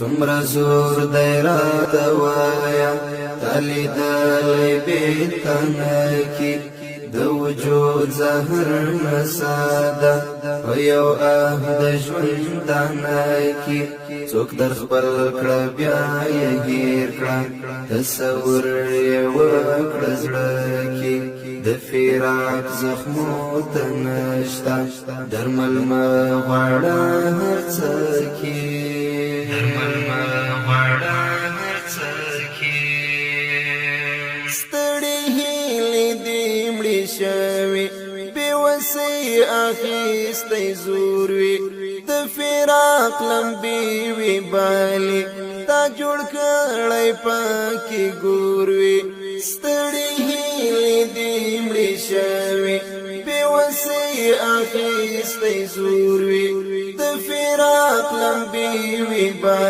سمرا زور دیرات وایا تالی دلی بیتنکی دو وجود زهر نسادا ویو آهد ژوندانکی څوک در خپل کړه بیا یې هیر کړه تصور یې وکړه زړه کې د فراق زخمو ته نشته درمل مه غواړه هر څه کې درمل مه غواړه هر څه کې ستړي هیلې دې مړې شوې بېوسۍ اخیستی زور وي د فراق لمبې وي بالي تا جوړ کړی پکې ګور وي ستړي هیلې دې مړې شوې بېوسۍ اخیستی زور وي د فراق لمبې وي